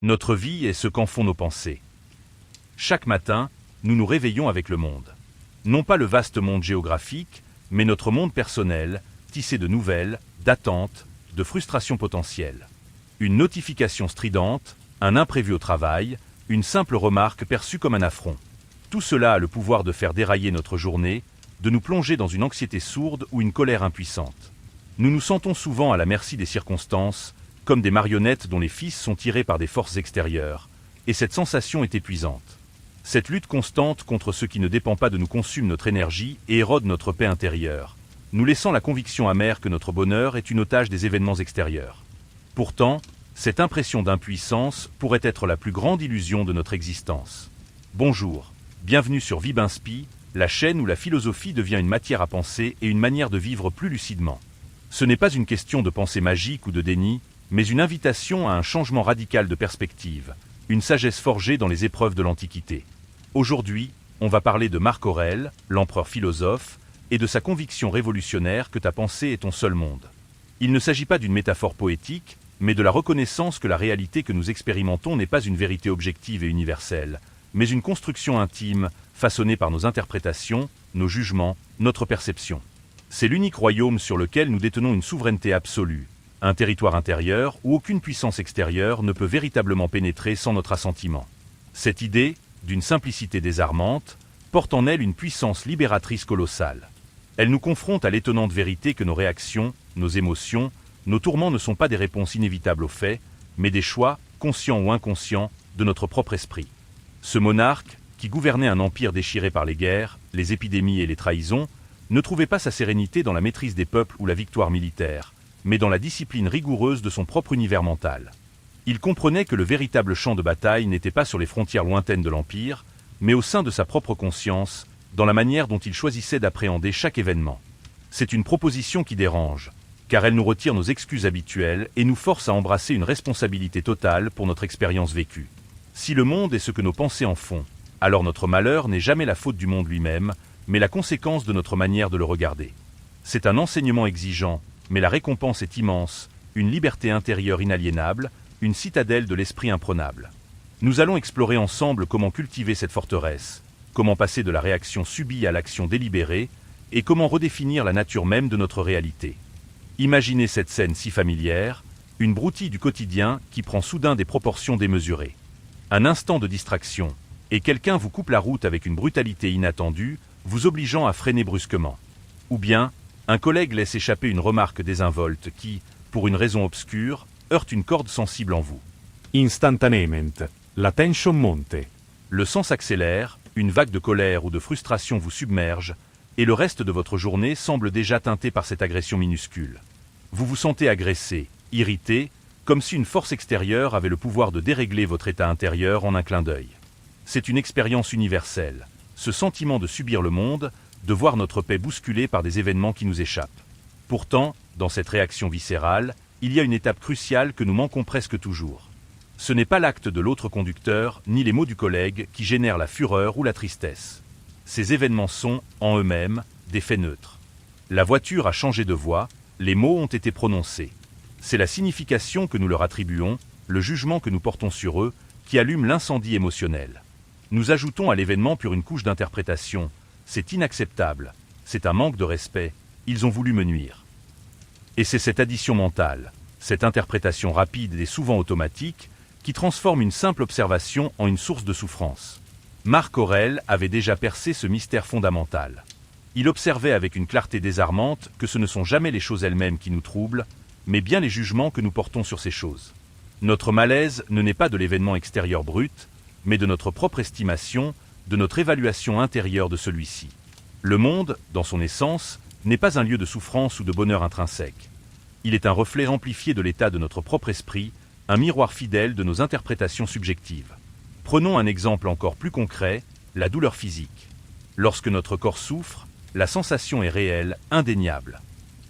Notre vie est ce qu'en font nos pensées. Chaque matin, nous nous réveillons avec le monde. Non pas le vaste monde géographique, mais notre monde personnel, tissé de nouvelles, d'attentes, de frustrations potentielles. Une notification stridente, un imprévu au travail, une simple remarque perçue comme un affront. Tout cela a le pouvoir de faire dérailler notre journée, de nous plonger dans une anxiété sourde ou une colère impuissante. Nous nous sentons souvent à la merci des circonstances, comme des marionnettes dont les fils sont tirés par des forces extérieures, et cette sensation est épuisante. Cette lutte constante contre ce qui ne dépend pas de nous consume notre énergie et érode notre paix intérieure, nous laissant la conviction amère que notre bonheur est une otage des événements extérieurs. Pourtant, cette impression d'impuissance pourrait être la plus grande illusion de notre existence. Bonjour, bienvenue sur Vibinspi, la chaîne où la philosophie devient une matière à penser et une manière de vivre plus lucidement. Ce n'est pas une question de pensée magique ou de déni, mais une invitation à un changement radical de perspective, une sagesse forgée dans les épreuves de l'Antiquité. Aujourd'hui, on va parler de Marc Aurèle, l'empereur philosophe, et de sa conviction révolutionnaire que ta pensée est ton seul monde. Il ne s'agit pas d'une métaphore poétique, mais de la reconnaissance que la réalité que nous expérimentons n'est pas une vérité objective et universelle, mais une construction intime, façonnée par nos interprétations, nos jugements, notre perception. C'est l'unique royaume sur lequel nous détenons une souveraineté absolue, un territoire intérieur où aucune puissance extérieure ne peut véritablement pénétrer sans notre assentiment. Cette idée, d'une simplicité désarmante, porte en elle une puissance libératrice colossale. Elle nous confronte à l'étonnante vérité que nos réactions, nos émotions, nos tourments ne sont pas des réponses inévitables aux faits, mais des choix, conscients ou inconscients, de notre propre esprit. Ce monarque, qui gouvernait un empire déchiré par les guerres, les épidémies et les trahisons, ne trouvait pas sa sérénité dans la maîtrise des peuples ou la victoire militaire, mais dans la discipline rigoureuse de son propre univers mental. Il comprenait que le véritable champ de bataille n'était pas sur les frontières lointaines de l'Empire, mais au sein de sa propre conscience, dans la manière dont il choisissait d'appréhender chaque événement. C'est une proposition qui dérange, car elle nous retire nos excuses habituelles et nous force à embrasser une responsabilité totale pour notre expérience vécue. Si le monde est ce que nos pensées en font, alors notre malheur n'est jamais la faute du monde lui-même, mais la conséquence de notre manière de le regarder. C'est un enseignement exigeant, mais la récompense est immense, une liberté intérieure inaliénable, une citadelle de l'esprit imprenable. Nous allons explorer ensemble comment cultiver cette forteresse, comment passer de la réaction subie à l'action délibérée, et comment redéfinir la nature même de notre réalité. Imaginez cette scène si familière, une broutille du quotidien qui prend soudain des proportions démesurées. Un instant de distraction, et quelqu'un vous coupe la route avec une brutalité inattendue, vous obligeant à freiner brusquement. Ou bien, un collègue laisse échapper une remarque désinvolte qui, pour une raison obscure, heurte une corde sensible en vous. Instantaneamente, la tension monte. Le sang s'accélère, une vague de colère ou de frustration vous submerge, et le reste de votre journée semble déjà teinté par cette agression minuscule. Vous vous sentez agressé, irrité, comme si une force extérieure avait le pouvoir de dérégler votre état intérieur en un clin d'œil. C'est une expérience universelle, ce sentiment de subir le monde, de voir notre paix bousculée par des événements qui nous échappent. Pourtant, dans cette réaction viscérale, il y a une étape cruciale que nous manquons presque toujours. Ce n'est pas l'acte de l'autre conducteur, ni les mots du collègue qui génèrent la fureur ou la tristesse. Ces événements sont, en eux-mêmes, des faits neutres. La voiture a changé de voie, les mots ont été prononcés. C'est la signification que nous leur attribuons, le jugement que nous portons sur eux, qui allume l'incendie émotionnel. Nous ajoutons à l'événement pur une couche d'interprétation. C'est inacceptable, c'est un manque de respect, ils ont voulu me nuire. Et c'est cette addition mentale, cette interprétation rapide et souvent automatique, qui transforme une simple observation en une source de souffrance. Marc Aurèle avait déjà percé ce mystère fondamental. Il observait avec une clarté désarmante que ce ne sont jamais les choses elles-mêmes qui nous troublent, mais bien les jugements que nous portons sur ces choses. Notre malaise ne naît pas de l'événement extérieur brut, mais de notre propre estimation, de notre évaluation intérieure de celui-ci. Le monde, dans son essence, n'est pas un lieu de souffrance ou de bonheur intrinsèque. Il est un reflet amplifié de l'état de notre propre esprit, un miroir fidèle de nos interprétations subjectives. Prenons un exemple encore plus concret, la douleur physique. Lorsque notre corps souffre, la sensation est réelle, indéniable.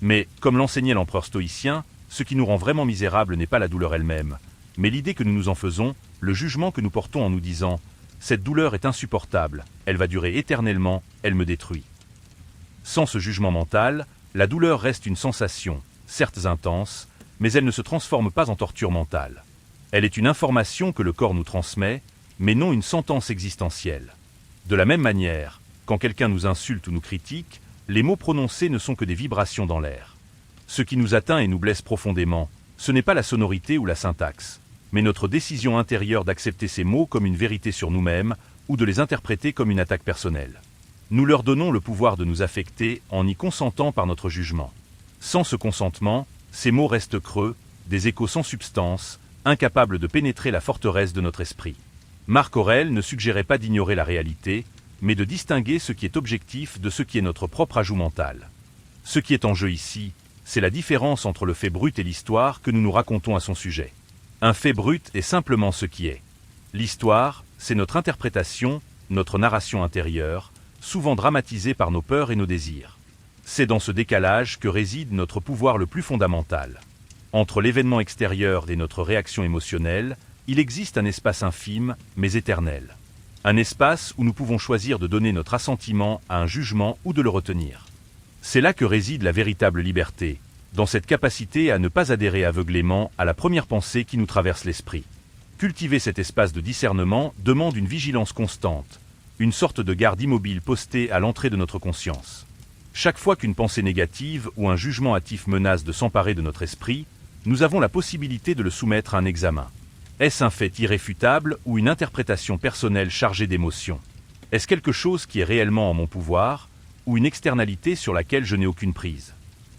Mais, comme l'enseignait l'empereur stoïcien, ce qui nous rend vraiment misérables n'est pas la douleur elle-même, mais l'idée que nous nous en faisons, le jugement que nous portons en nous disant « Cette douleur est insupportable, elle va durer éternellement, elle me détruit ». Sans ce jugement mental, la douleur reste une sensation, certes intense, mais elle ne se transforme pas en torture mentale. Elle est une information que le corps nous transmet, mais non une sentence existentielle. De la même manière, quand quelqu'un nous insulte ou nous critique, les mots prononcés ne sont que des vibrations dans l'air. Ce qui nous atteint et nous blesse profondément, ce n'est pas la sonorité ou la syntaxe, mais notre décision intérieure d'accepter ces mots comme une vérité sur nous-mêmes ou de les interpréter comme une attaque personnelle. Nous leur donnons le pouvoir de nous affecter en y consentant par notre jugement. Sans ce consentement, ces mots restent creux, des échos sans substance, incapables de pénétrer la forteresse de notre esprit. Marc Aurèle ne suggérait pas d'ignorer la réalité, mais de distinguer ce qui est objectif de ce qui est notre propre ajout mental. Ce qui est en jeu ici, c'est la différence entre le fait brut et l'histoire que nous nous racontons à son sujet. Un fait brut est simplement ce qui est. L'histoire, c'est notre interprétation, notre narration intérieure, souvent dramatisée par nos peurs et nos désirs. C'est dans ce décalage que réside notre pouvoir le plus fondamental. Entre l'événement extérieur et notre réaction émotionnelle, il existe un espace infime, mais éternel. Un espace où nous pouvons choisir de donner notre assentiment à un jugement ou de le retenir. C'est là que réside la véritable liberté, dans cette capacité à ne pas adhérer aveuglément à la première pensée qui nous traverse l'esprit. Cultiver cet espace de discernement demande une vigilance constante, une sorte de garde immobile postée à l'entrée de notre conscience. Chaque fois qu'une pensée négative ou un jugement hâtif menace de s'emparer de notre esprit, nous avons la possibilité de le soumettre à un examen. Est-ce un fait irréfutable ou une interprétation personnelle chargée d'émotions? Est-ce quelque chose qui est réellement en mon pouvoir, ou une externalité sur laquelle je n'ai aucune prise?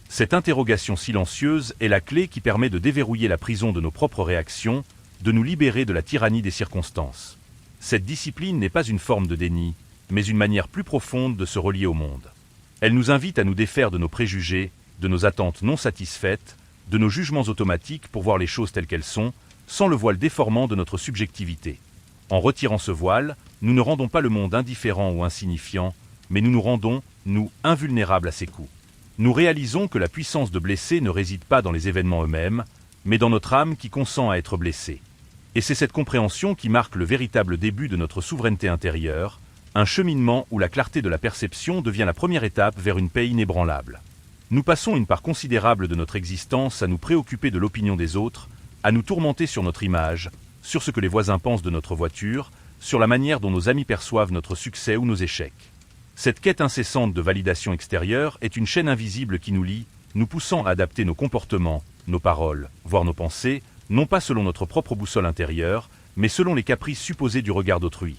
Cette interrogation silencieuse est la clé qui permet de déverrouiller la prison de nos propres réactions, de nous libérer de la tyrannie des circonstances. Cette discipline n'est pas une forme de déni, mais une manière plus profonde de se relier au monde. Elle nous invite à nous défaire de nos préjugés, de nos attentes non satisfaites, de nos jugements automatiques pour voir les choses telles qu'elles sont, sans le voile déformant de notre subjectivité. En retirant ce voile, nous ne rendons pas le monde indifférent ou insignifiant, mais nous nous rendons, nous, invulnérables à ses coups. Nous réalisons que la puissance de blesser ne réside pas dans les événements eux-mêmes, mais dans notre âme qui consent à être blessée. Et c'est cette compréhension qui marque le véritable début de notre souveraineté intérieure, un cheminement où la clarté de la perception devient la première étape vers une paix inébranlable. Nous passons une part considérable de notre existence à nous préoccuper de l'opinion des autres, à nous tourmenter sur notre image, sur ce que les voisins pensent de notre voiture, sur la manière dont nos amis perçoivent notre succès ou nos échecs. Cette quête incessante de validation extérieure est une chaîne invisible qui nous lie, nous poussant à adapter nos comportements, nos paroles, voire nos pensées, non pas selon notre propre boussole intérieure, mais selon les caprices supposés du regard d'autrui.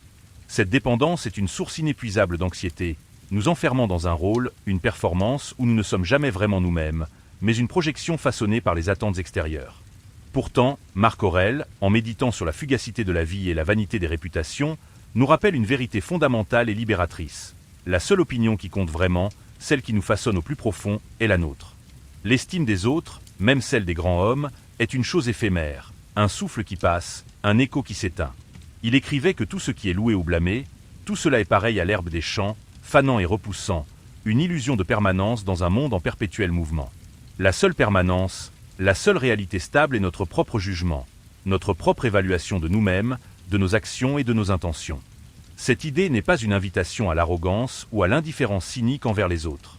Cette dépendance est une source inépuisable d'anxiété, nous enfermant dans un rôle, une performance où nous ne sommes jamais vraiment nous-mêmes, mais une projection façonnée par les attentes extérieures. Pourtant, Marc Aurèle, en méditant sur la fugacité de la vie et la vanité des réputations, nous rappelle une vérité fondamentale et libératrice. La seule opinion qui compte vraiment, celle qui nous façonne au plus profond, est la nôtre. L'estime des autres, même celle des grands hommes, est une chose éphémère, un souffle qui passe, un écho qui s'éteint. Il écrivait que tout ce qui est loué ou blâmé, tout cela est pareil à l'herbe des champs, fanant et repoussant, une illusion de permanence dans un monde en perpétuel mouvement. La seule permanence, la seule réalité stable est notre propre jugement, notre propre évaluation de nous-mêmes, de nos actions et de nos intentions. Cette idée n'est pas une invitation à l'arrogance ou à l'indifférence cynique envers les autres.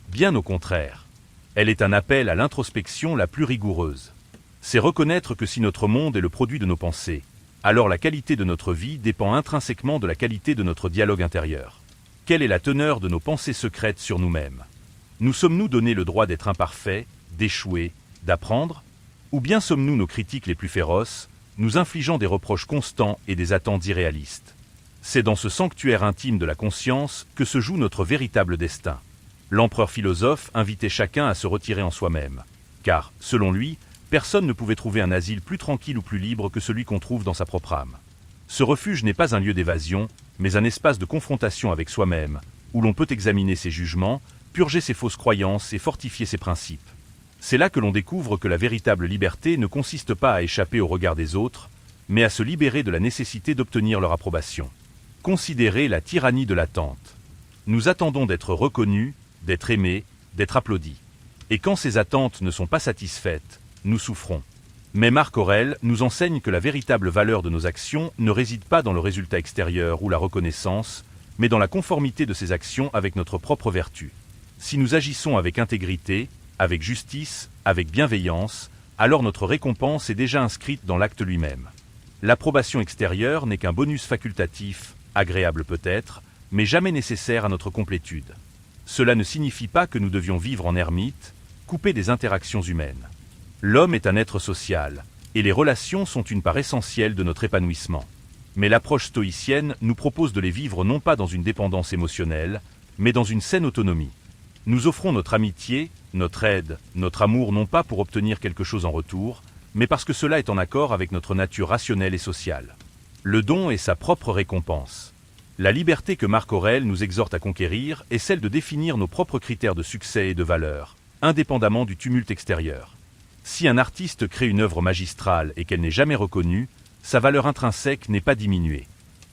Bien au contraire. Elle est un appel à l'introspection la plus rigoureuse. C'est reconnaître que si notre monde est le produit de nos pensées, alors la qualité de notre vie dépend intrinsèquement de la qualité de notre dialogue intérieur. Quelle est la teneur de nos pensées secrètes sur nous-mêmes? Nous sommes-nous donné le droit d'être imparfaits, d'échouer, d'apprendre? Ou bien sommes-nous nos critiques les plus féroces, nous infligeant des reproches constants et des attentes irréalistes? C'est dans ce sanctuaire intime de la conscience que se joue notre véritable destin. L'empereur philosophe invitait chacun à se retirer en soi-même. Car, selon lui, personne ne pouvait trouver un asile plus tranquille ou plus libre que celui qu'on trouve dans sa propre âme. Ce refuge n'est pas un lieu d'évasion, mais un espace de confrontation avec soi-même, où l'on peut examiner ses jugements, purger ses fausses croyances et fortifier ses principes. C'est là que l'on découvre que la véritable liberté ne consiste pas à échapper au regard des autres, mais à se libérer de la nécessité d'obtenir leur approbation. Considérez la tyrannie de l'attente. Nous attendons d'être reconnus, d'être aimés, d'être applaudis. Et quand ces attentes ne sont pas satisfaites, nous souffrons. Mais Marc Aurèle nous enseigne que la véritable valeur de nos actions ne réside pas dans le résultat extérieur ou la reconnaissance, mais dans la conformité de ces actions avec notre propre vertu. Si nous agissons avec intégrité, avec justice, avec bienveillance, alors notre récompense est déjà inscrite dans l'acte lui-même. L'approbation extérieure n'est qu'un bonus facultatif, agréable peut-être, mais jamais nécessaire à notre complétude. Cela ne signifie pas que nous devions vivre en ermite, coupés des interactions humaines. L'homme est un être social, et les relations sont une part essentielle de notre épanouissement. Mais l'approche stoïcienne nous propose de les vivre non pas dans une dépendance émotionnelle, mais dans une saine autonomie. Nous offrons notre amitié, notre aide, notre amour non pas pour obtenir quelque chose en retour, mais parce que cela est en accord avec notre nature rationnelle et sociale. Le don est sa propre récompense. La liberté que Marc Aurèle nous exhorte à conquérir est celle de définir nos propres critères de succès et de valeur, indépendamment du tumulte extérieur. Si un artiste crée une œuvre magistrale et qu'elle n'est jamais reconnue, sa valeur intrinsèque n'est pas diminuée.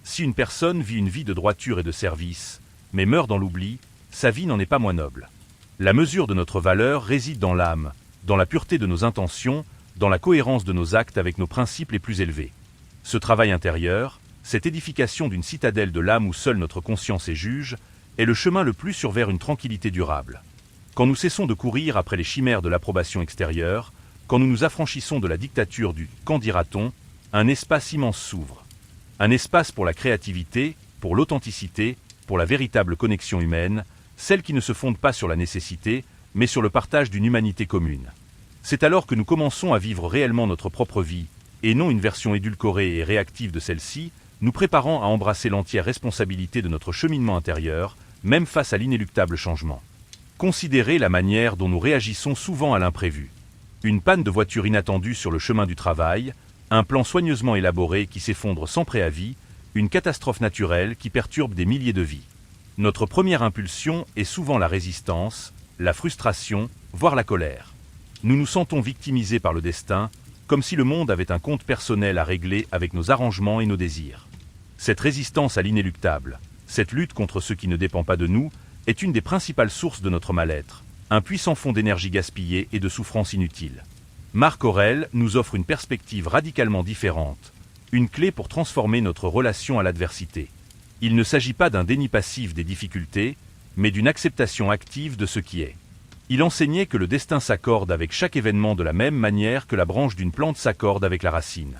Si une personne vit une vie de droiture et de service, mais meurt dans l'oubli, sa vie n'en est pas moins noble. La mesure de notre valeur réside dans l'âme, dans la pureté de nos intentions, dans la cohérence de nos actes avec nos principes les plus élevés. Ce travail intérieur, cette édification d'une citadelle de l'âme où seule notre conscience est juge, est le chemin le plus sûr vers une tranquillité durable. Quand nous cessons de courir après les chimères de l'approbation extérieure, quand nous nous affranchissons de la dictature du « qu'en dira-t-on », un espace immense s'ouvre. Un espace pour la créativité, pour l'authenticité, pour la véritable connexion humaine, celle qui ne se fonde pas sur la nécessité, mais sur le partage d'une humanité commune. C'est alors que nous commençons à vivre réellement notre propre vie, et non une version édulcorée et réactive de celle-ci, nous préparant à embrasser l'entière responsabilité de notre cheminement intérieur, même face à l'inéluctable changement. Considérez la manière dont nous réagissons souvent à l'imprévu. Une panne de voiture inattendue sur le chemin du travail, un plan soigneusement élaboré qui s'effondre sans préavis, une catastrophe naturelle qui perturbe des milliers de vies. Notre première impulsion est souvent la résistance, la frustration, voire la colère. Nous nous sentons victimisés par le destin, comme si le monde avait un compte personnel à régler avec nos arrangements et nos désirs. Cette résistance à l'inéluctable, cette lutte contre ce qui ne dépend pas de nous, est une des principales sources de notre mal-être, un puissant fond d'énergie gaspillée et de souffrance inutile. Marc Aurèle nous offre une perspective radicalement différente, une clé pour transformer notre relation à l'adversité. Il ne s'agit pas d'un déni passif des difficultés, mais d'une acceptation active de ce qui est. Il enseignait que le destin s'accorde avec chaque événement de la même manière que la branche d'une plante s'accorde avec la racine.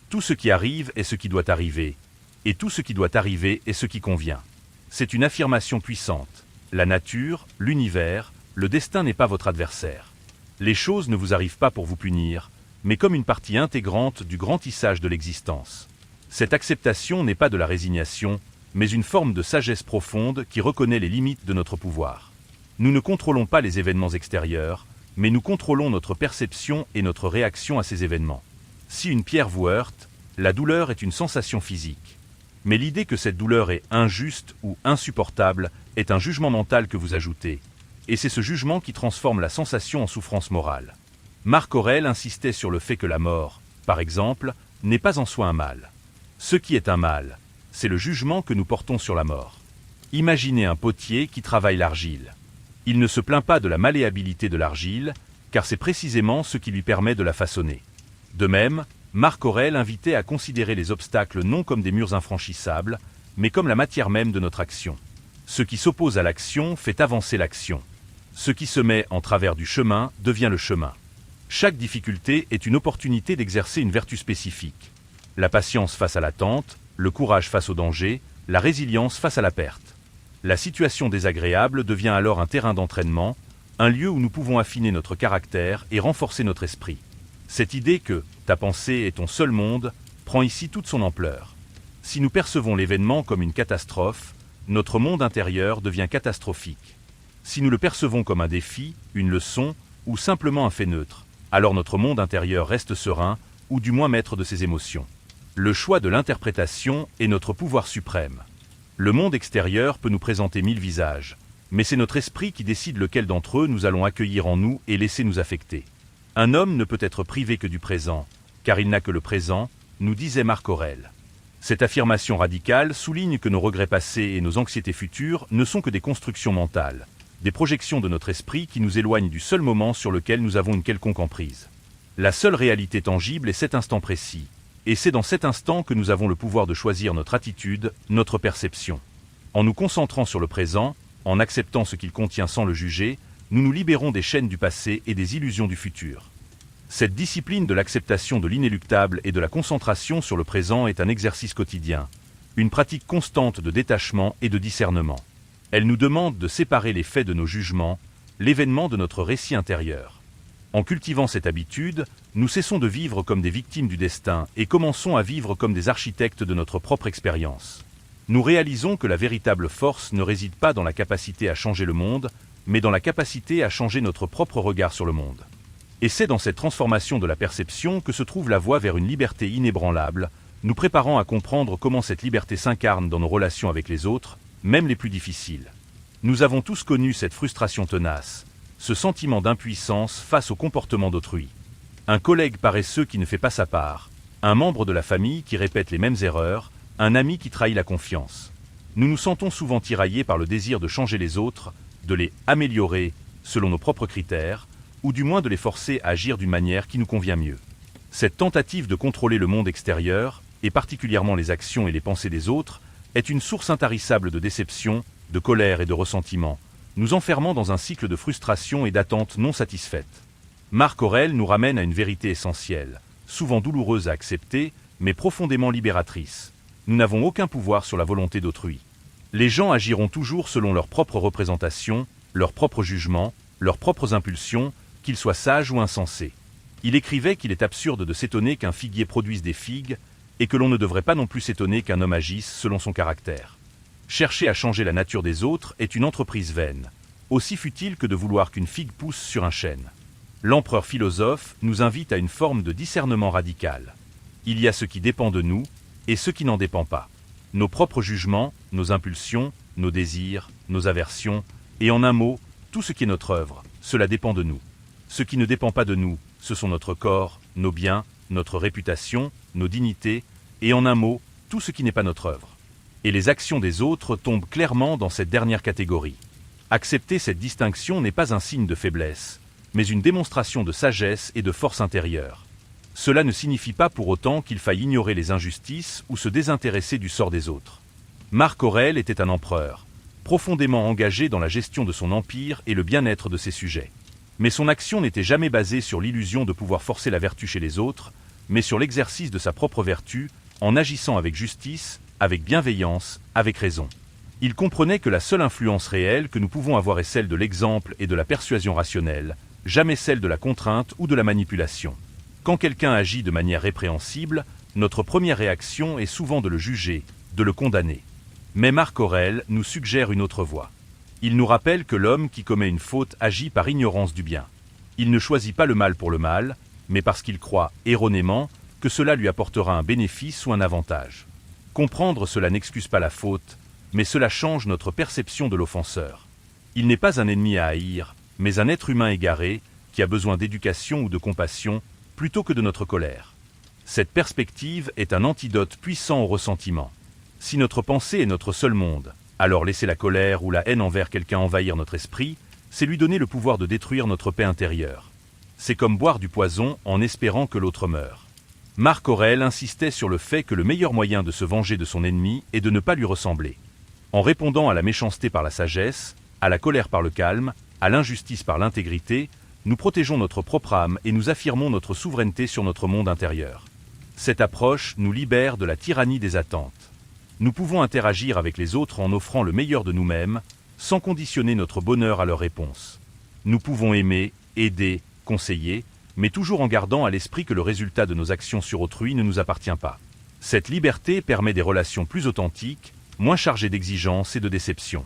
Tout ce qui arrive est ce qui doit arriver, et tout ce qui doit arriver est ce qui convient. C'est une affirmation puissante. La nature, l'univers, le destin n'est pas votre adversaire. Les choses ne vous arrivent pas pour vous punir, mais comme une partie intégrante du grand tissage de l'existence. Cette acceptation n'est pas de la résignation, mais une forme de sagesse profonde qui reconnaît les limites de notre pouvoir. Nous ne contrôlons pas les événements extérieurs, mais nous contrôlons notre perception et notre réaction à ces événements. Si une pierre vous heurte, la douleur est une sensation physique. Mais l'idée que cette douleur est injuste ou insupportable est un jugement mental que vous ajoutez, et c'est ce jugement qui transforme la sensation en souffrance morale. Marc Aurèle insistait sur le fait que la mort, par exemple, n'est pas en soi un mal. Ce qui est un mal, c'est le jugement que nous portons sur la mort. Imaginez un potier qui travaille l'argile. Il ne se plaint pas de la malléabilité de l'argile, car c'est précisément ce qui lui permet de la façonner. De même, Marc Aurèle invitait à considérer les obstacles non comme des murs infranchissables, mais comme la matière même de notre action. Ce qui s'oppose à l'action fait avancer l'action. Ce qui se met en travers du chemin devient le chemin. Chaque difficulté est une opportunité d'exercer une vertu spécifique. La patience face à l'attente, le courage face au danger, la résilience face à la perte. La situation désagréable devient alors un terrain d'entraînement, un lieu où nous pouvons affiner notre caractère et renforcer notre esprit. Cette idée que « ta pensée est ton seul monde » prend ici toute son ampleur. Si nous percevons l'événement comme une catastrophe, notre monde intérieur devient catastrophique. Si nous le percevons comme un défi, une leçon ou simplement un fait neutre, alors notre monde intérieur reste serein ou du moins maître de ses émotions. Le choix de l'interprétation est notre pouvoir suprême. Le monde extérieur peut nous présenter 1000 visages, mais c'est notre esprit qui décide lequel d'entre eux nous allons accueillir en nous et laisser nous affecter. Un homme ne peut être privé que du présent, car il n'a que le présent, nous disait Marc Aurèle. Cette affirmation radicale souligne que nos regrets passés et nos anxiétés futures ne sont que des constructions mentales, des projections de notre esprit qui nous éloignent du seul moment sur lequel nous avons une quelconque emprise. La seule réalité tangible est cet instant précis, et c'est dans cet instant que nous avons le pouvoir de choisir notre attitude, notre perception. En nous concentrant sur le présent, en acceptant ce qu'il contient sans le juger, nous nous libérons des chaînes du passé et des illusions du futur. Cette discipline de l'acceptation de l'inéluctable et de la concentration sur le présent est un exercice quotidien, une pratique constante de détachement et de discernement. Elle nous demande de séparer les faits de nos jugements, l'événement de notre récit intérieur. En cultivant cette habitude, nous cessons de vivre comme des victimes du destin et commençons à vivre comme des architectes de notre propre expérience. Nous réalisons que la véritable force ne réside pas dans la capacité à changer le monde, mais dans la capacité à changer notre propre regard sur le monde. Et c'est dans cette transformation de la perception que se trouve la voie vers une liberté inébranlable, nous préparant à comprendre comment cette liberté s'incarne dans nos relations avec les autres, même les plus difficiles. Nous avons tous connu cette frustration tenace, ce sentiment d'impuissance face au comportement d'autrui. Un collègue paresseux qui ne fait pas sa part, un membre de la famille qui répète les mêmes erreurs, un ami qui trahit la confiance. Nous nous sentons souvent tiraillés par le désir de changer les autres, de les améliorer selon nos propres critères, ou du moins de les forcer à agir d'une manière qui nous convient mieux. Cette tentative de contrôler le monde extérieur, et particulièrement les actions et les pensées des autres, est une source intarissable de déception, de colère et de ressentiment, nous enfermant dans un cycle de frustration et d'attente non satisfaite. Marc Aurèle nous ramène à une vérité essentielle, souvent douloureuse à accepter, mais profondément libératrice. Nous n'avons aucun pouvoir sur la volonté d'autrui. Les gens agiront toujours selon leurs propres représentations, leurs propres jugements, leurs propres impulsions, qu'ils soient sages ou insensés. Il écrivait qu'il est absurde de s'étonner qu'un figuier produise des figues, et que l'on ne devrait pas non plus s'étonner qu'un homme agisse selon son caractère. Chercher à changer la nature des autres est une entreprise vaine, aussi futile que de vouloir qu'une figue pousse sur un chêne. L'empereur philosophe nous invite à une forme de discernement radical. Il y a ce qui dépend de nous, et ce qui n'en dépend pas. Nos propres jugements, nos impulsions, nos désirs, nos aversions, et en un mot, tout ce qui est notre œuvre, cela dépend de nous. Ce qui ne dépend pas de nous, ce sont notre corps, nos biens, notre réputation, nos dignités, et en un mot, tout ce qui n'est pas notre œuvre. Et les actions des autres tombent clairement dans cette dernière catégorie. Accepter cette distinction n'est pas un signe de faiblesse, mais une démonstration de sagesse et de force intérieure. Cela ne signifie pas pour autant qu'il faille ignorer les injustices ou se désintéresser du sort des autres. Marc Aurèle était un empereur, profondément engagé dans la gestion de son empire et le bien-être de ses sujets. Mais son action n'était jamais basée sur l'illusion de pouvoir forcer la vertu chez les autres, mais sur l'exercice de sa propre vertu, en agissant avec justice, avec bienveillance, avec raison. Il comprenait que la seule influence réelle que nous pouvons avoir est celle de l'exemple et de la persuasion rationnelle, jamais celle de la contrainte ou de la manipulation. Quand quelqu'un agit de manière répréhensible, notre première réaction est souvent de le juger, de le condamner. Mais Marc Aurèle nous suggère une autre voie. Il nous rappelle que l'homme qui commet une faute agit par ignorance du bien. Il ne choisit pas le mal pour le mal, mais parce qu'il croit, erronément, que cela lui apportera un bénéfice ou un avantage. Comprendre cela n'excuse pas la faute, mais cela change notre perception de l'offenseur. Il n'est pas un ennemi à haïr, mais un être humain égaré, qui a besoin d'éducation ou de compassion, plutôt que de notre colère. Cette perspective est un antidote puissant au ressentiment. Si notre pensée est notre seul monde, alors laisser la colère ou la haine envers quelqu'un envahir notre esprit, c'est lui donner le pouvoir de détruire notre paix intérieure. C'est comme boire du poison en espérant que l'autre meure. Marc Aurèle insistait sur le fait que le meilleur moyen de se venger de son ennemi est de ne pas lui ressembler. En répondant à la méchanceté par la sagesse, à la colère par le calme, à l'injustice par l'intégrité, nous protégeons notre propre âme et nous affirmons notre souveraineté sur notre monde intérieur. Cette approche nous libère de la tyrannie des attentes. Nous pouvons interagir avec les autres en offrant le meilleur de nous-mêmes, sans conditionner notre bonheur à leur réponse. Nous pouvons aimer, aider, conseiller, mais toujours en gardant à l'esprit que le résultat de nos actions sur autrui ne nous appartient pas. Cette liberté permet des relations plus authentiques, moins chargées d'exigences et de déceptions.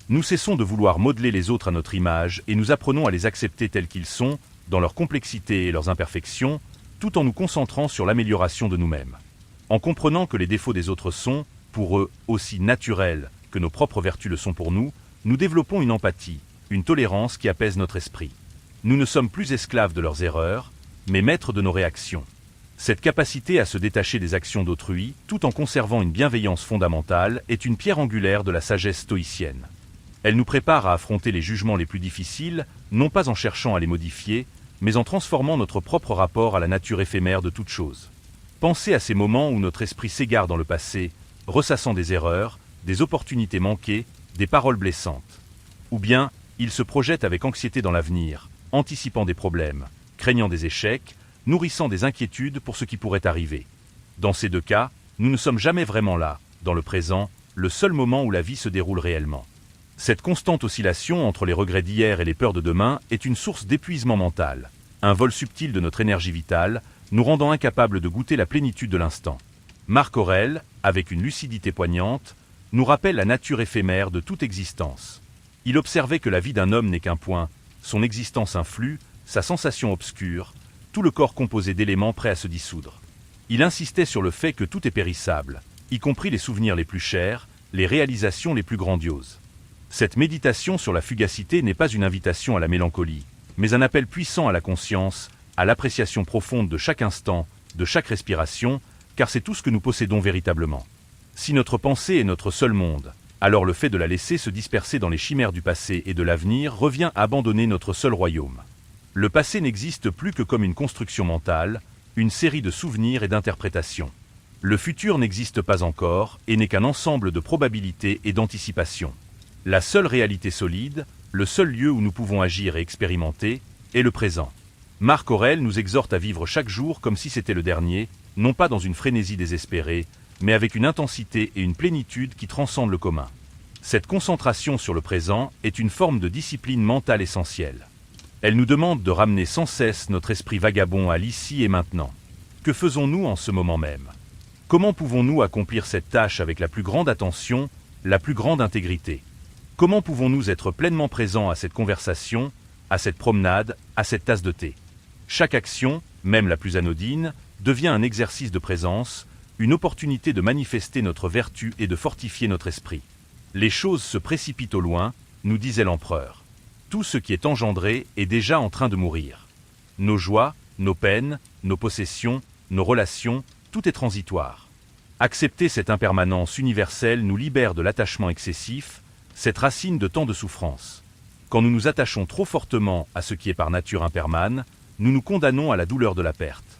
Nous cessons de vouloir modeler les autres à notre image et nous apprenons à les accepter tels qu'ils sont, dans leur complexité et leurs imperfections, tout en nous concentrant sur l'amélioration de nous-mêmes. En comprenant que les défauts des autres sont, pour eux, aussi naturels que nos propres vertus le sont pour nous, nous développons une empathie, une tolérance qui apaise notre esprit. Nous ne sommes plus esclaves de leurs erreurs, mais maîtres de nos réactions. Cette capacité à se détacher des actions d'autrui, tout en conservant une bienveillance fondamentale, est une pierre angulaire de la sagesse stoïcienne. Elle nous prépare à affronter les jugements les plus difficiles, non pas en cherchant à les modifier, mais en transformant notre propre rapport à la nature éphémère de toute chose. Pensez à ces moments où notre esprit s'égare dans le passé, ressassant des erreurs, des opportunités manquées, des paroles blessantes. Ou bien, il se projette avec anxiété dans l'avenir, anticipant des problèmes, craignant des échecs, nourrissant des inquiétudes pour ce qui pourrait arriver. Dans ces deux cas, nous ne sommes jamais vraiment là, dans le présent, le seul moment où la vie se déroule réellement. Cette constante oscillation entre les regrets d'hier et les peurs de demain est une source d'épuisement mental, un vol subtil de notre énergie vitale, nous rendant incapables de goûter la plénitude de l'instant. Marc Aurèle, avec une lucidité poignante, nous rappelle la nature éphémère de toute existence. Il observait que la vie d'un homme n'est qu'un point, son existence un flux, sa sensation obscure, tout le corps composé d'éléments prêts à se dissoudre. Il insistait sur le fait que tout est périssable, y compris les souvenirs les plus chers, les réalisations les plus grandioses. Cette méditation sur la fugacité n'est pas une invitation à la mélancolie, mais un appel puissant à la conscience, à l'appréciation profonde de chaque instant, de chaque respiration, car c'est tout ce que nous possédons véritablement. Si notre pensée est notre seul monde, alors le fait de la laisser se disperser dans les chimères du passé et de l'avenir revient à abandonner notre seul royaume. Le passé n'existe plus que comme une construction mentale, une série de souvenirs et d'interprétations. Le futur n'existe pas encore et n'est qu'un ensemble de probabilités et d'anticipations. La seule réalité solide, le seul lieu où nous pouvons agir et expérimenter, est le présent. Marc Aurèle nous exhorte à vivre chaque jour comme si c'était le dernier, non pas dans une frénésie désespérée, mais avec une intensité et une plénitude qui transcendent le commun. Cette concentration sur le présent est une forme de discipline mentale essentielle. Elle nous demande de ramener sans cesse notre esprit vagabond à l'ici et maintenant. Que faisons-nous en ce moment même? Comment pouvons-nous accomplir cette tâche avec la plus grande attention, la plus grande intégrité? Comment pouvons-nous être pleinement présents à cette conversation, à cette promenade, à cette tasse de thé? Chaque action, même la plus anodine, devient un exercice de présence, une opportunité de manifester notre vertu et de fortifier notre esprit. Les choses se précipitent au loin, nous disait l'empereur. Tout ce qui est engendré est déjà en train de mourir. Nos joies, nos peines, nos possessions, nos relations, tout est transitoire. Accepter cette impermanence universelle nous libère de l'attachement excessif, cette racine de tant de souffrance. Quand nous nous attachons trop fortement à ce qui est par nature impermanent, nous nous condamnons à la douleur de la perte.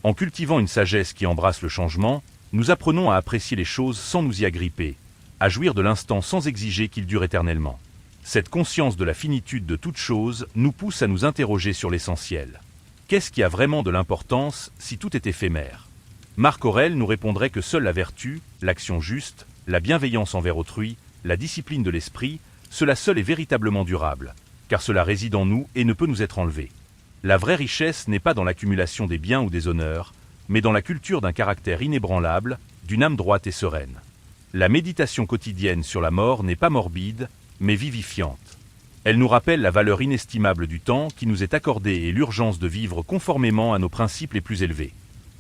En cultivant une sagesse qui embrasse le changement, nous apprenons à apprécier les choses sans nous y agripper, à jouir de l'instant sans exiger qu'il dure éternellement. Cette conscience de la finitude de toute chose nous pousse à nous interroger sur l'essentiel. Qu'est-ce qui a vraiment de l'importance si tout est éphémère? Marc Aurèle nous répondrait que seule la vertu, l'action juste, la bienveillance envers autrui, la discipline de l'esprit, cela seul est véritablement durable, car cela réside en nous et ne peut nous être enlevé. La vraie richesse n'est pas dans l'accumulation des biens ou des honneurs, mais dans la culture d'un caractère inébranlable, d'une âme droite et sereine. La méditation quotidienne sur la mort n'est pas morbide, mais vivifiante. Elle nous rappelle la valeur inestimable du temps qui nous est accordé et l'urgence de vivre conformément à nos principes les plus élevés.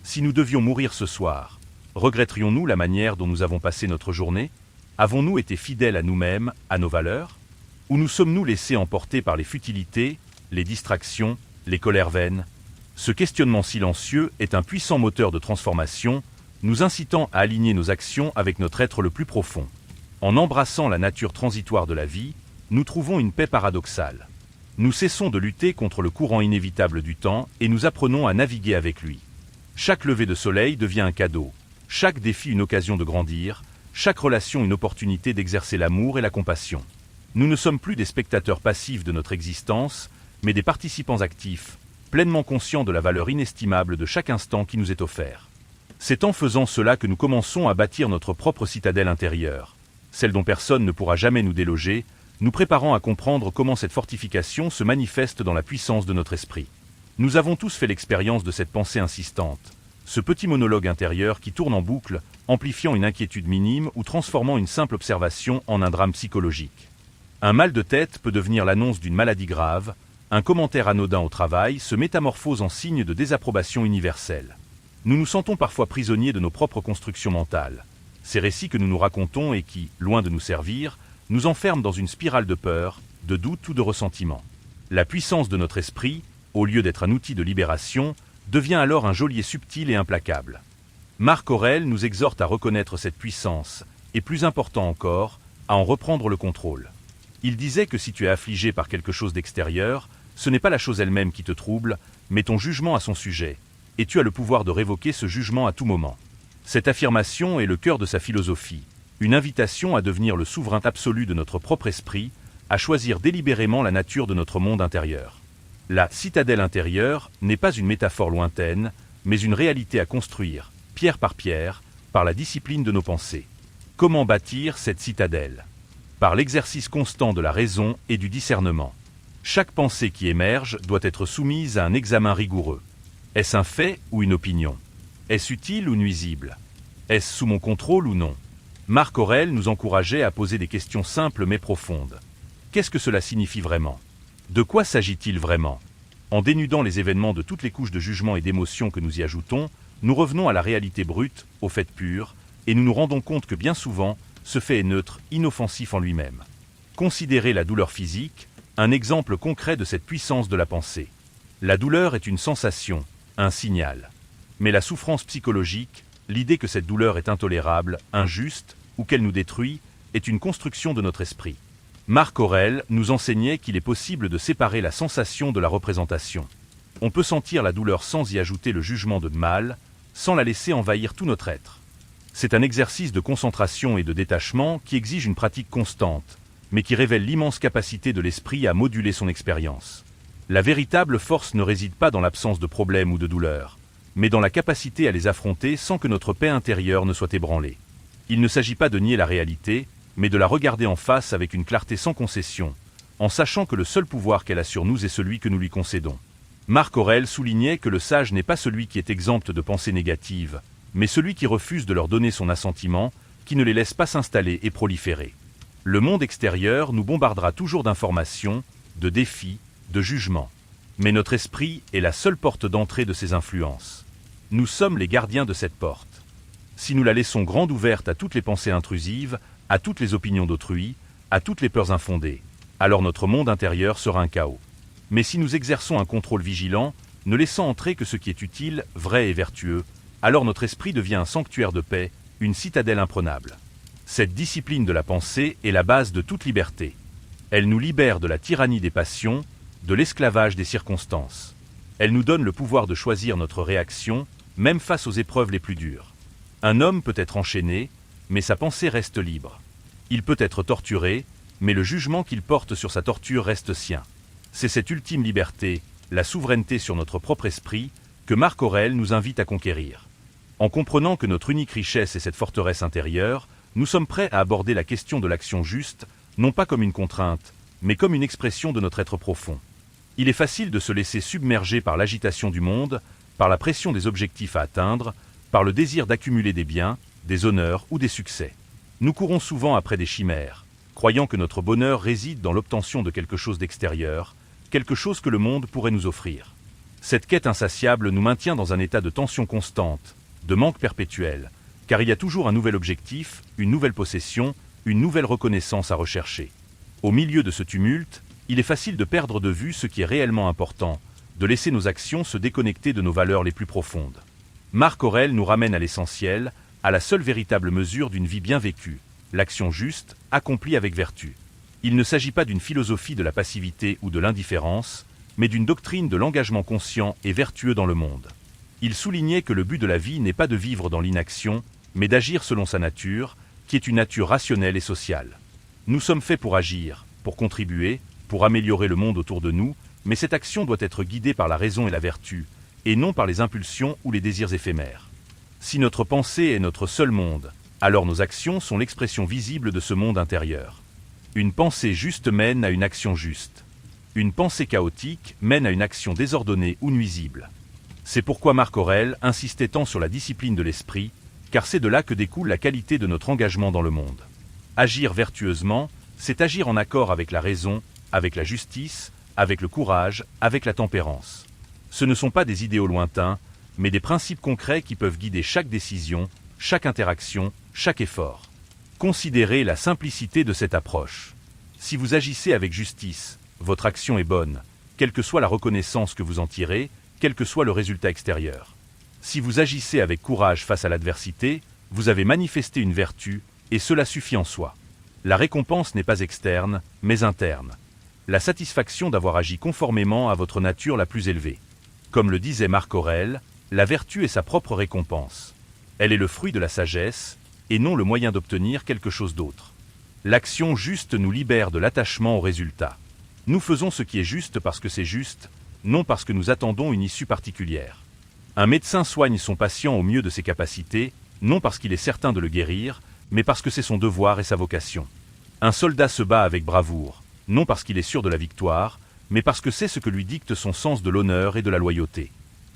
Si nous devions mourir ce soir, regretterions-nous la manière dont nous avons passé notre journée? Avons-nous été fidèles à nous-mêmes, à nos valeurs? Ou nous sommes-nous laissés emporter par les futilités, les distractions, les colères vaines? Ce questionnement silencieux est un puissant moteur de transformation, nous incitant à aligner nos actions avec notre être le plus profond. En embrassant la nature transitoire de la vie, nous trouvons une paix paradoxale. Nous cessons de lutter contre le courant inévitable du temps et nous apprenons à naviguer avec lui. Chaque lever de soleil devient un cadeau, chaque défi une occasion de grandir, chaque relation une opportunité d'exercer l'amour et la compassion. Nous ne sommes plus des spectateurs passifs de notre existence, mais des participants actifs, pleinement conscients de la valeur inestimable de chaque instant qui nous est offert. C'est en faisant cela que nous commençons à bâtir notre propre citadelle intérieure, celle dont personne ne pourra jamais nous déloger, nous préparant à comprendre comment cette fortification se manifeste dans la puissance de notre esprit. Nous avons tous fait l'expérience de cette pensée insistante, ce petit monologue intérieur qui tourne en boucle, amplifiant une inquiétude minime ou transformant une simple observation en un drame psychologique. Un mal de tête peut devenir l'annonce d'une maladie grave, un commentaire anodin au travail se métamorphose en signe de désapprobation universelle. Nous nous sentons parfois prisonniers de nos propres constructions mentales. Ces récits que nous nous racontons et qui, loin de nous servir, nous enferment dans une spirale de peur, de doute ou de ressentiment. La puissance de notre esprit, au lieu d'être un outil de libération, devient alors un geôlier subtil et implacable. Marc Aurèle nous exhorte à reconnaître cette puissance, et plus important encore, à en reprendre le contrôle. Il disait que si tu es affligé par quelque chose d'extérieur, ce n'est pas la chose elle-même qui te trouble, mais ton jugement à son sujet, et tu as le pouvoir de révoquer ce jugement à tout moment. Cette affirmation est le cœur de sa philosophie, une invitation à devenir le souverain absolu de notre propre esprit, à choisir délibérément la nature de notre monde intérieur. La citadelle intérieure n'est pas une métaphore lointaine, mais une réalité à construire, pierre par la discipline de nos pensées. Comment bâtir cette citadelle? Par l'exercice constant de la raison et du discernement. Chaque pensée qui émerge doit être soumise à un examen rigoureux. Est-ce un fait ou une opinion? Est-ce utile ou nuisible? Est-ce sous mon contrôle ou non? Marc Aurèle nous encourageait à poser des questions simples mais profondes. Qu'est-ce que cela signifie vraiment? De quoi s'agit-il vraiment? En dénudant les événements de toutes les couches de jugement et d'émotion que nous y ajoutons, nous revenons à la réalité brute, au fait pur, et nous nous rendons compte que bien souvent, ce fait est neutre, inoffensif en lui-même. Considérez la douleur physique, un exemple concret de cette puissance de la pensée. La douleur est une sensation, un signal. Mais la souffrance psychologique, l'idée que cette douleur est intolérable, injuste, ou qu'elle nous détruit, est une construction de notre esprit. Marc Aurèle nous enseignait qu'il est possible de séparer la sensation de la représentation. On peut sentir la douleur sans y ajouter le jugement de mal, sans la laisser envahir tout notre être. C'est un exercice de concentration et de détachement qui exige une pratique constante, mais qui révèle l'immense capacité de l'esprit à moduler son expérience. La véritable force ne réside pas dans l'absence de problèmes ou de douleurs, mais dans la capacité à les affronter sans que notre paix intérieure ne soit ébranlée. Il ne s'agit pas de nier la réalité, mais de la regarder en face avec une clarté sans concession, en sachant que le seul pouvoir qu'elle a sur nous est celui que nous lui concédons. Marc Aurèle soulignait que le sage n'est pas celui qui est exempt de pensées négatives, mais celui qui refuse de leur donner son assentiment, qui ne les laisse pas s'installer et proliférer. Le monde extérieur nous bombardera toujours d'informations, de défis, de jugements. Mais notre esprit est la seule porte d'entrée de ces influences. Nous sommes les gardiens de cette porte. Si nous la laissons grande ouverte à toutes les pensées intrusives, à toutes les opinions d'autrui, à toutes les peurs infondées, alors notre monde intérieur sera un chaos. Mais si nous exerçons un contrôle vigilant, ne laissant entrer que ce qui est utile, vrai et vertueux, alors notre esprit devient un sanctuaire de paix, une citadelle imprenable. Cette discipline de la pensée est la base de toute liberté. Elle nous libère de la tyrannie des passions, de l'esclavage des circonstances. Elle nous donne le pouvoir de choisir notre réaction, même face aux épreuves les plus dures. Un homme peut être enchaîné, mais sa pensée reste libre. Il peut être torturé, mais le jugement qu'il porte sur sa torture reste sien. C'est cette ultime liberté, la souveraineté sur notre propre esprit, que Marc Aurèle nous invite à conquérir. En comprenant que notre unique richesse est cette forteresse intérieure, nous sommes prêts à aborder la question de l'action juste, non pas comme une contrainte, mais comme une expression de notre être profond. Il est facile de se laisser submerger par l'agitation du monde, par la pression des objectifs à atteindre, par le désir d'accumuler des biens, des honneurs ou des succès. Nous courons souvent après des chimères, croyant que notre bonheur réside dans l'obtention de quelque chose d'extérieur, quelque chose que le monde pourrait nous offrir. Cette quête insatiable nous maintient dans un état de tension constante, de manque perpétuel, car il y a toujours un nouvel objectif, une nouvelle possession, une nouvelle reconnaissance à rechercher. Au milieu de ce tumulte, il est facile de perdre de vue ce qui est réellement important, de laisser nos actions se déconnecter de nos valeurs les plus profondes. Marc Aurèle nous ramène à l'essentiel, à la seule véritable mesure d'une vie bien vécue, l'action juste, accomplie avec vertu. Il ne s'agit pas d'une philosophie de la passivité ou de l'indifférence, mais d'une doctrine de l'engagement conscient et vertueux dans le monde. Il soulignait que le but de la vie n'est pas de vivre dans l'inaction, mais d'agir selon sa nature, qui est une nature rationnelle et sociale. Nous sommes faits pour agir, pour contribuer, pour améliorer le monde autour de nous, mais cette action doit être guidée par la raison et la vertu, et non par les impulsions ou les désirs éphémères. Si notre pensée est notre seul monde, alors nos actions sont l'expression visible de ce monde intérieur. Une pensée juste mène à une action juste. Une pensée chaotique mène à une action désordonnée ou nuisible. C'est pourquoi Marc Aurèle insistait tant sur la discipline de l'esprit, car c'est de là que découle la qualité de notre engagement dans le monde. Agir vertueusement, c'est agir en accord avec la raison, avec la justice, avec le courage, avec la tempérance. Ce ne sont pas des idéaux lointains, mais des principes concrets qui peuvent guider chaque décision, chaque interaction, chaque effort. Considérez la simplicité de cette approche. Si vous agissez avec justice, votre action est bonne, quelle que soit la reconnaissance que vous en tirez, quel que soit le résultat extérieur. Si vous agissez avec courage face à l'adversité, vous avez manifesté une vertu, et cela suffit en soi. La récompense n'est pas externe, mais interne. La satisfaction d'avoir agi conformément à votre nature la plus élevée. Comme le disait Marc Aurèle, la vertu est sa propre récompense. Elle est le fruit de la sagesse, et non le moyen d'obtenir quelque chose d'autre. L'action juste nous libère de l'attachement au résultat. Nous faisons ce qui est juste parce que c'est juste, non parce que nous attendons une issue particulière. Un médecin soigne son patient au mieux de ses capacités, non parce qu'il est certain de le guérir, mais parce que c'est son devoir et sa vocation. Un soldat se bat avec bravoure, non parce qu'il est sûr de la victoire, mais parce que c'est ce que lui dicte son sens de l'honneur et de la loyauté.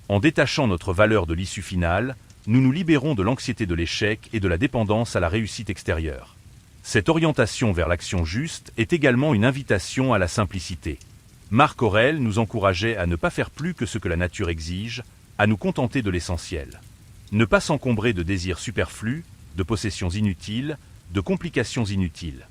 En détachant notre valeur de l'issue finale, nous nous libérons de l'anxiété de l'échec et de la dépendance à la réussite extérieure. Cette orientation vers l'action juste est également une invitation à la simplicité. Marc Aurèle nous encourageait à ne pas faire plus que ce que la nature exige, à nous contenter de l'essentiel. Ne pas s'encombrer de désirs superflus, de possessions inutiles, de complications inutiles.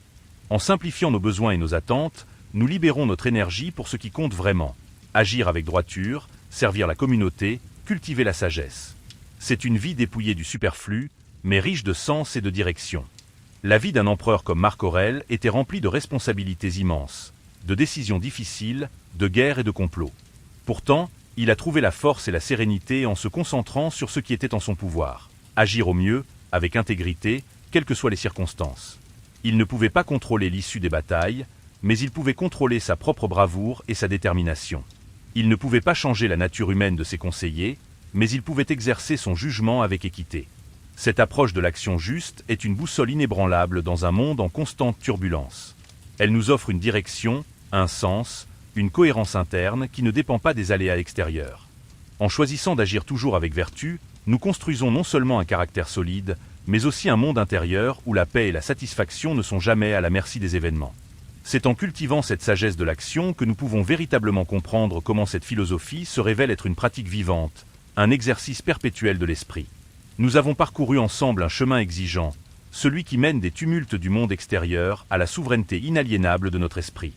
En simplifiant nos besoins et nos attentes, nous libérons notre énergie pour ce qui compte vraiment. Agir avec droiture, servir la communauté, cultiver la sagesse. C'est une vie dépouillée du superflu, mais riche de sens et de direction. La vie d'un empereur comme Marc Aurèle était remplie de responsabilités immenses, de décisions difficiles, de guerres et de complots. Pourtant, il a trouvé la force et la sérénité en se concentrant sur ce qui était en son pouvoir. Agir au mieux, avec intégrité, quelles que soient les circonstances. Il ne pouvait pas contrôler l'issue des batailles, mais il pouvait contrôler sa propre bravoure et sa détermination. Il ne pouvait pas changer la nature humaine de ses conseillers, mais il pouvait exercer son jugement avec équité. Cette approche de l'action juste est une boussole inébranlable dans un monde en constante turbulence. Elle nous offre une direction, un sens, une cohérence interne qui ne dépend pas des aléas extérieurs. En choisissant d'agir toujours avec vertu, nous construisons non seulement un caractère solide, mais aussi un monde intérieur où la paix et la satisfaction ne sont jamais à la merci des événements. C'est en cultivant cette sagesse de l'action que nous pouvons véritablement comprendre comment cette philosophie se révèle être une pratique vivante, un exercice perpétuel de l'esprit. Nous avons parcouru ensemble un chemin exigeant, celui qui mène des tumultes du monde extérieur à la souveraineté inaliénable de notre esprit.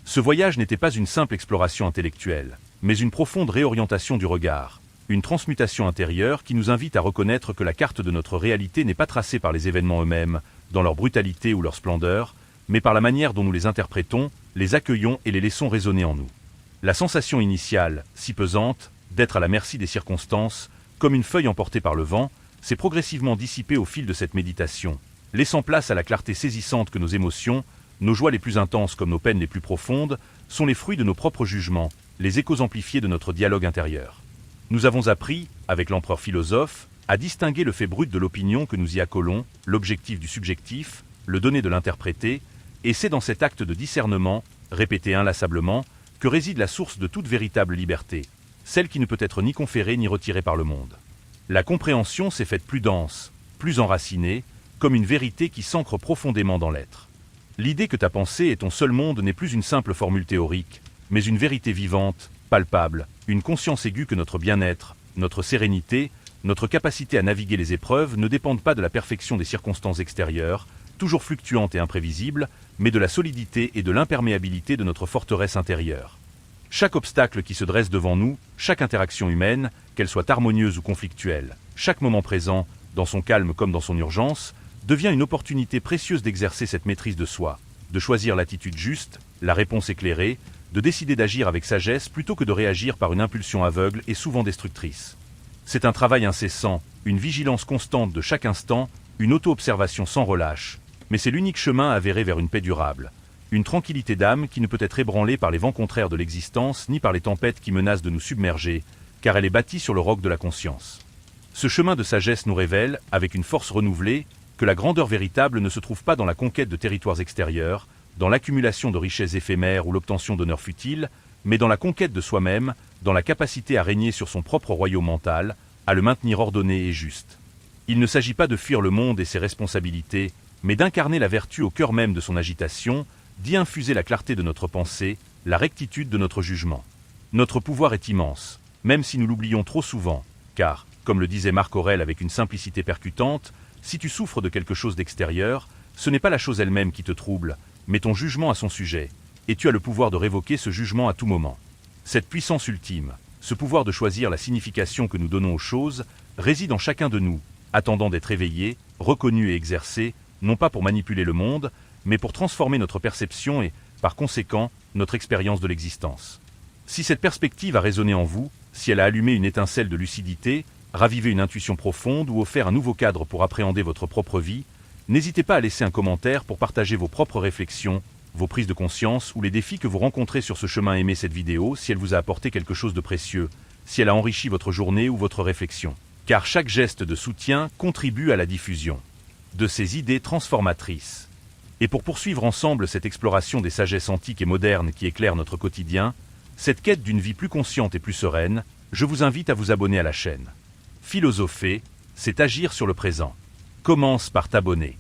Ce voyage n'était pas une simple exploration intellectuelle, mais une profonde réorientation du regard, une transmutation intérieure qui nous invite à reconnaître que la carte de notre réalité n'est pas tracée par les événements eux-mêmes, dans leur brutalité ou leur splendeur, mais par la manière dont nous les interprétons, les accueillons et les laissons résonner en nous. La sensation initiale, si pesante, d'être à la merci des circonstances, comme une feuille emportée par le vent, s'est progressivement dissipée au fil de cette méditation, laissant place à la clarté saisissante que nos émotions, nos joies les plus intenses comme nos peines les plus profondes, sont les fruits de nos propres jugements, les échos amplifiés de notre dialogue intérieur. Nous avons appris, avec l'empereur philosophe, à distinguer le fait brut de l'opinion que nous y accolons, l'objectif du subjectif, le donné de l'interprété, et c'est dans cet acte de discernement, répété inlassablement, que réside la source de toute véritable liberté, celle qui ne peut être ni conférée ni retirée par le monde. La compréhension s'est faite plus dense, plus enracinée, comme une vérité qui s'ancre profondément dans l'être. L'idée que ta pensée est ton seul monde n'est plus une simple formule théorique, mais une vérité vivante, palpable, une conscience aiguë que notre bien-être, notre sérénité, notre capacité à naviguer les épreuves ne dépendent pas de la perfection des circonstances extérieures, toujours fluctuantes et imprévisibles, mais de la solidité et de l'imperméabilité de notre forteresse intérieure. Chaque obstacle qui se dresse devant nous, chaque interaction humaine, qu'elle soit harmonieuse ou conflictuelle, chaque moment présent, dans son calme comme dans son urgence, devient une opportunité précieuse d'exercer cette maîtrise de soi, de choisir l'attitude juste, la réponse éclairée, de décider d'agir avec sagesse plutôt que de réagir par une impulsion aveugle et souvent destructrice. C'est un travail incessant, une vigilance constante de chaque instant, une auto-observation sans relâche, mais c'est l'unique chemin avéré vers une paix durable, une tranquillité d'âme qui ne peut être ébranlée par les vents contraires de l'existence ni par les tempêtes qui menacent de nous submerger, car elle est bâtie sur le roc de la conscience. Ce chemin de sagesse nous révèle, avec une force renouvelée, que la grandeur véritable ne se trouve pas dans la conquête de territoires extérieurs, dans l'accumulation de richesses éphémères ou l'obtention d'honneurs futiles, mais dans la conquête de soi-même, dans la capacité à régner sur son propre royaume mental, à le maintenir ordonné et juste. Il ne s'agit pas de fuir le monde et ses responsabilités, mais d'incarner la vertu au cœur même de son agitation, d'y infuser la clarté de notre pensée, la rectitude de notre jugement. Notre pouvoir est immense, même si nous l'oublions trop souvent, car, comme le disait Marc Aurèle avec une simplicité percutante, si tu souffres de quelque chose d'extérieur, ce n'est pas la chose elle-même qui te trouble, mais ton jugement à son sujet, et tu as le pouvoir de révoquer ce jugement à tout moment. Cette puissance ultime, ce pouvoir de choisir la signification que nous donnons aux choses, réside en chacun de nous, attendant d'être éveillé, reconnu et exercé, non pas pour manipuler le monde, mais pour transformer notre perception et, par conséquent, notre expérience de l'existence. Si cette perspective a résonné en vous, si elle a allumé une étincelle de lucidité, ravivé une intuition profonde ou offert un nouveau cadre pour appréhender votre propre vie, n'hésitez pas à laisser un commentaire pour partager vos propres réflexions, vos prises de conscience ou les défis que vous rencontrez sur ce chemin. Aimez cette vidéo si elle vous a apporté quelque chose de précieux, si elle a enrichi votre journée ou votre réflexion. Car chaque geste de soutien contribue à la diffusion de ces idées transformatrices. Et pour poursuivre ensemble cette exploration des sagesses antiques et modernes qui éclairent notre quotidien, cette quête d'une vie plus consciente et plus sereine, je vous invite à vous abonner à la chaîne. Philosopher, c'est agir sur le présent. Commence par t'abonner.